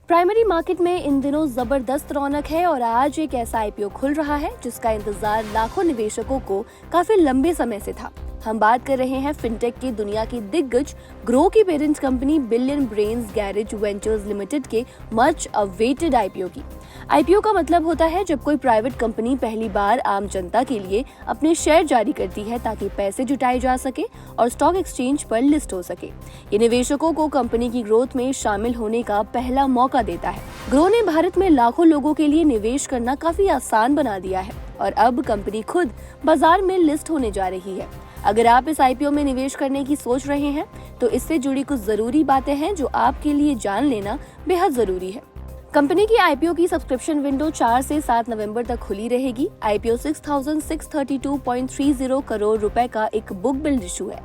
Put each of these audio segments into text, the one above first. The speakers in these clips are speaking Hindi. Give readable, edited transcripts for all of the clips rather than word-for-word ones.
प्राइमरी मार्केट में इन दिनों जबरदस्त रौनक है और आज एक ऐसा आईपीओ खुल रहा है जिसका इंतजार लाखों निवेशकों को काफी लंबे समय से था। हम बात कर रहे हैं फिनटेक की दुनिया की दिग्गज ग्रो की parent company billion brains garage ventures limited के मच अवेटेड आईपीओ की। आईपीओ का मतलब होता है जब कोई प्राइवेट कंपनी पहली बार आम जनता के लिए अपने शेयर जारी करती है ताकि पैसे जुटाए जा सके और स्टॉक एक्सचेंज पर लिस्ट हो सके। ये निवेशकों को कंपनी की ग्रोथ में शामिल होने का पहला मौका देता है। ग्रो ने भारत में लाखों लोगों के लिए निवेश करना काफी आसान बना दिया है और अब कंपनी खुद बाजार में लिस्ट होने जा रही है। अगर आप इस आईपीओ में निवेश करने की सोच रहे हैं तो इससे जुड़ी कुछ जरूरी बातें हैं जो आपके लिए जान लेना बेहद जरूरी है। कंपनी की आईपीओ की सब्सक्रिप्शन विंडो 4 से 7 नवंबर तक खुली रहेगी। आईपीओ 6,632.30 करोड़ रुपए का एक बुक बिल्ड इशू है।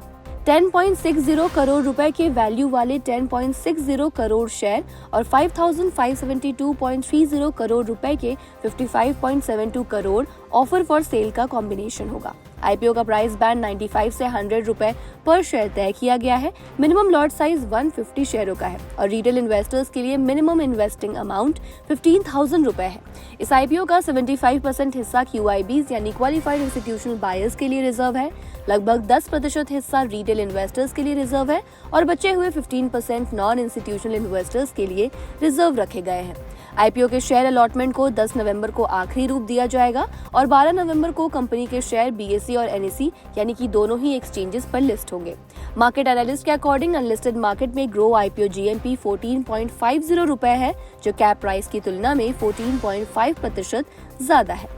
10.60 करोड़ रुपए के वैल्यू वाले 10.60 करोड़ शेयर और 5,572.30 करोड़ रुपए के 55.72 करोड़ ऑफर फॉर सेल का कॉम्बिनेशन होगा। आईपीओ का प्राइस बैंड 95 से 100 रुपए पर शेयर तय किया गया है। मिनिमम लॉट साइज 150 शेयरों का है और रिटेल इन्वेस्टर्स के लिए मिनिमम इन्वेस्टिंग अमाउंट 15,000 रुपए है। इस आईपीओ का 75% हिस्सा क्यूआईबीज यानी क्वालिफाइड इंस्टीट्यूशनल बायर्स के लिए रिजर्व है, लगभग 10% हिस्सा रिटेल इन्वेस्टर्स के लिए रिजर्व है और बचे हुए 15% नॉन इंस्टीट्यूशनल इन्वेस्टर्स के लिए रिजर्व रखे गए हैं। आईपीओ के शेयर अलॉटमेंट को 10 नवंबर को आखिरी रूप दिया जाएगा और 12 नवंबर को कंपनी के शेयर बीएसई और एनएसई यानी कि दोनों ही एक्सचेंजेस पर लिस्ट होंगे। मार्केट एनालिस्ट के अकॉर्डिंग अनलिस्टेड मार्केट में ग्रो आईपीओ जीएमपी 14.50 रुपए है, जो कैप प्राइस की तुलना में 14.5% ज्यादा है।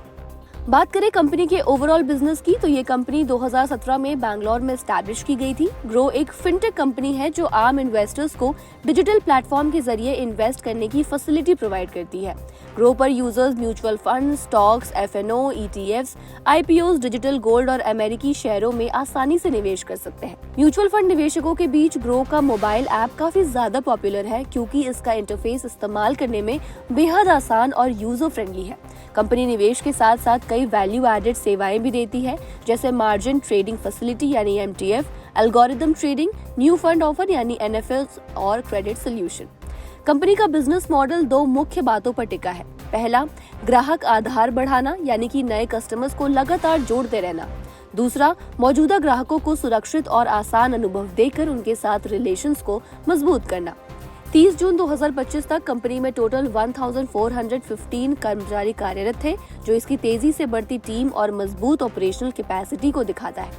बात करें कंपनी के ओवरऑल बिजनेस की तो ये कंपनी 2017 में बैंगलोर में एस्टैब्लिश की गई थी। ग्रो एक फिनटेक कंपनी है जो आम इन्वेस्टर्स को डिजिटल प्लेटफॉर्म के जरिए इन्वेस्ट करने की फैसिलिटी प्रोवाइड करती है। ग्रो पर users mutual fund, stocks, FNO, ETFs, IPOs, digital gold और अमेरिकी शेयरों में आसानी से निवेश कर सकते हैं। म्यूचुअल फंड निवेशकों के बीच ग्रो का मोबाइल ऐप काफी ज्यादा पॉपुलर है क्योंकि इसका इंटरफेस इस्तेमाल करने में बेहद आसान और यूजर फ्रेंडली है। कंपनी निवेश के साथ साथ कई वैल्यू एडेड सेवाएं भी देती है, जैसे मार्जिन ट्रेडिंग फैसिलिटी यानी MTF, algorithm trading, new fund offer यानी एनएफएल्स और क्रेडिट सोल्यूशन। कंपनी का बिजनेस मॉडल 2 मुख्य बातों पर टिका है। पहला, ग्राहक आधार बढ़ाना यानी कि नए कस्टमर्स को लगातार जोड़ते रहना। दूसरा, मौजूदा ग्राहकों को सुरक्षित और आसान अनुभव देकर उनके साथ रिलेशंस को मजबूत करना। 30 जून 2025 तक कंपनी में टोटल 1415 कर्मचारी कार्यरत थे, जो इसकी तेजी से बढ़ती टीम और मजबूत ऑपरेशनल कैपेसिटी को दिखाता है।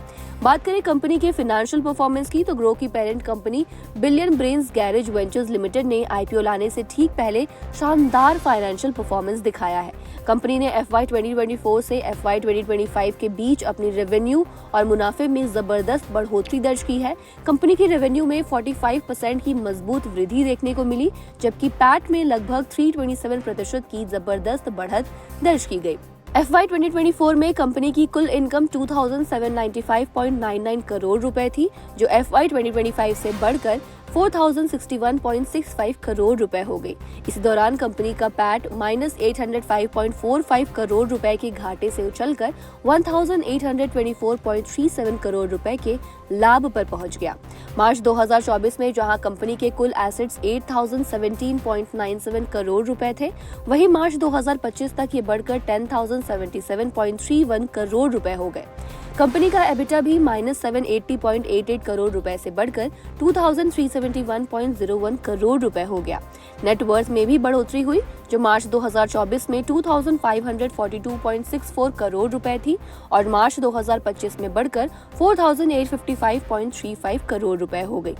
बात करें कंपनी के फाइनेंशियल परफॉर्मेंस की तो ग्रो की parent company billion brains garage ventures limited ने आईपीओ लाने से ठीक पहले शानदार फाइनेंशियल परफॉर्मेंस दिखाया है। कंपनी ने FY 2024 से FY 2025 के बीच अपनी रेवेन्यू और मुनाफे में जबरदस्त बढ़ोतरी दर्ज की है। कंपनी की रेवेन्यू में 45% की मजबूत वृद्धि देखने को मिली, जबकि पैट में लगभग 327% की जबरदस्त बढ़त दर्ज की गई। FY 2024 में कंपनी की कुल इनकम 2,795.99 करोड़ रुपए थी, जो FY 2025 से बढ़कर 4,061.65 करोड़ रुपए हो गई। इसी दौरान कंपनी का पैट -805.45 करोड़ रुपए के घाटे से उछलकर 1,824.37 करोड़ रुपए के लाभ पर पहुंच गया। मार्च 2024 में जहां कंपनी के कुल एसेट्स 8,017.97 करोड़ रुपए थे, वहीं मार्च 2025 तक ये बढ़कर 10,077.31 करोड़ रुपए हो गए। कंपनी का एबिटा भी -780.88 करोड़ रुपए से बढ़कर 2,371.01 करोड़ रुपए हो गया। नेटवर्थ में भी बढ़ोतरी हुई, जो मार्च 2024 में 2,542.64 करोड़ रुपए थी और मार्च 2025 में बढ़कर 4,855.35 करोड़ रुपए हो गई।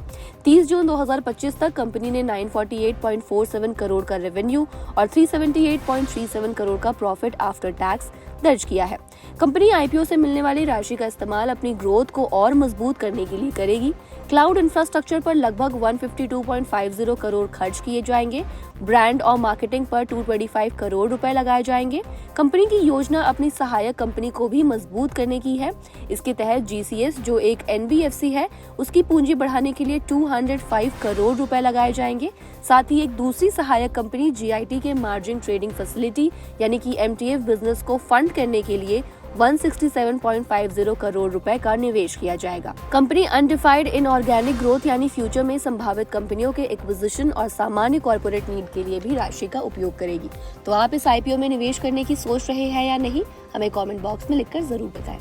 30 जून 2025 तक कंपनी ने 948.47 करोड़ का रेवेन्यू और 378.37 करोड़ का प्रॉफिट आफ्टर टैक्स दर्ज किया है। कंपनी आईपीओ से मिलने वाली राशि का इस्तेमाल अपनी ग्रोथ को और मजबूत करने के लिए करेगी। क्लाउड इंफ्रास्ट्रक्चर पर लगभग 152.50 करोड़ खर्च किए जाएंगे। ब्रांड और मार्केटिंग पर 225 करोड़ रुपए लगाए जाएंगे। कंपनी की योजना अपनी सहायक कंपनी को भी मजबूत करने की है। इसके तहत जीसीएस, जो एक एनबीएफसी है, उसकी पूंजी बढ़ाने के लिए 205 करोड़ रुपए लगाए जाएंगे। साथ ही एक दूसरी सहायक कंपनी जीआईटी के मार्जिन ट्रेडिंग फैसिलिटी यानी कि एमटीएफ बिजनेस को फंड करने के लिए 167.50 करोड़ रुपए का निवेश किया जाएगा। कंपनी अनडिफाइड इनऑर्गेनिक ग्रोथ यानी फ्यूचर में संभावित कंपनियों के एक्विजिशन और सामान्य कॉर्पोरेट नीड के लिए भी राशि का उपयोग करेगी। तो आप इस IPO में निवेश करने की सोच रहे हैं या नहीं, हमें कमेंट बॉक्स में लिखकर जरूर बताएं।